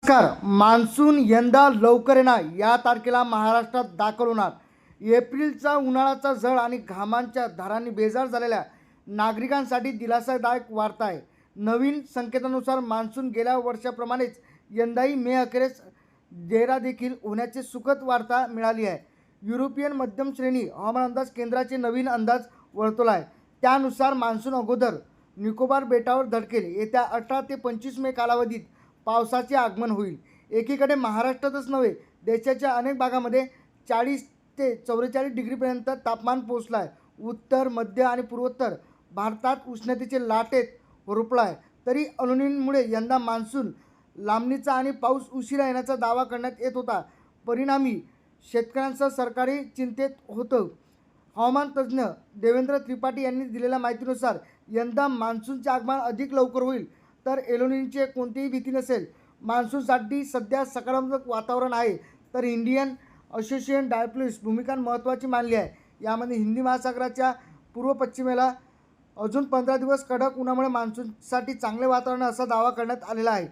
नमस्कार. मान्सून यंदा लवकर येणार. या तारखेला महाराष्ट्रात दाखल होणार. एप्रिलचा उन्हाळ्याचा झळ आणि घामांच्या धारांनी बेजार झालेल्या नागरिकांसाठी दिलासादायक वार्ता आहे. नवीन संकेतानुसार मान्सून गेल्या वर्षाप्रमाणेच यंदाही मे अखेरीस डेरा देखील होण्याची सुखद वार्ता मिळाली आहे. युरोपियन मध्यम श्रेणी हवामान अंदाज केंद्राचे नवीन अंदाज वर्तवला आहे. त्यानुसार मान्सून अगोदर निकोबार बेटावर धडकेल. येत्या 18 ते 25 मे कालावधीत पावसाचे आगमन होईल. एकीकडे महाराष्ट्रातच नव्हे, देशाच्या अनेक भागामध्ये 40 ते 44 डिग्रीपर्यंत तापमान पोहोचलं आहे. उत्तर, मध्य आणि पूर्वोत्तर भारतात उष्णतेचे लाटेत रुपला आहे. तरी अल्निनोमुळे यंदा मान्सून लांबणीचा आणि पाऊस उशिरा येण्याचा दावा करण्यात येत होता. परिणामी शेतकऱ्यांसह सरकारही चिंतेत होतं. हवामान तज्ज्ञ देवेंद्र त्रिपाठी यांनी दिलेल्या माहितीनुसार यंदा मान्सूनचे आगमन अधिक लवकर होईल, तर एल्निनोची कोणतीही भीती नसेल. मान्सूनसाठी सध्या सकारात्मक वातावरण आहे, तर इंडियन असोसिएशन डायप्लोइस भूमिका महत्त्वाची मानली आहे. यामध्ये हिंदी महासागराच्या पूर्व पश्चिमेला अजून 15 दिवस कडक उन्हामुळे मान्सूनसाठी चांगले वातावरण असा दावा करण्यात आलेला आहे.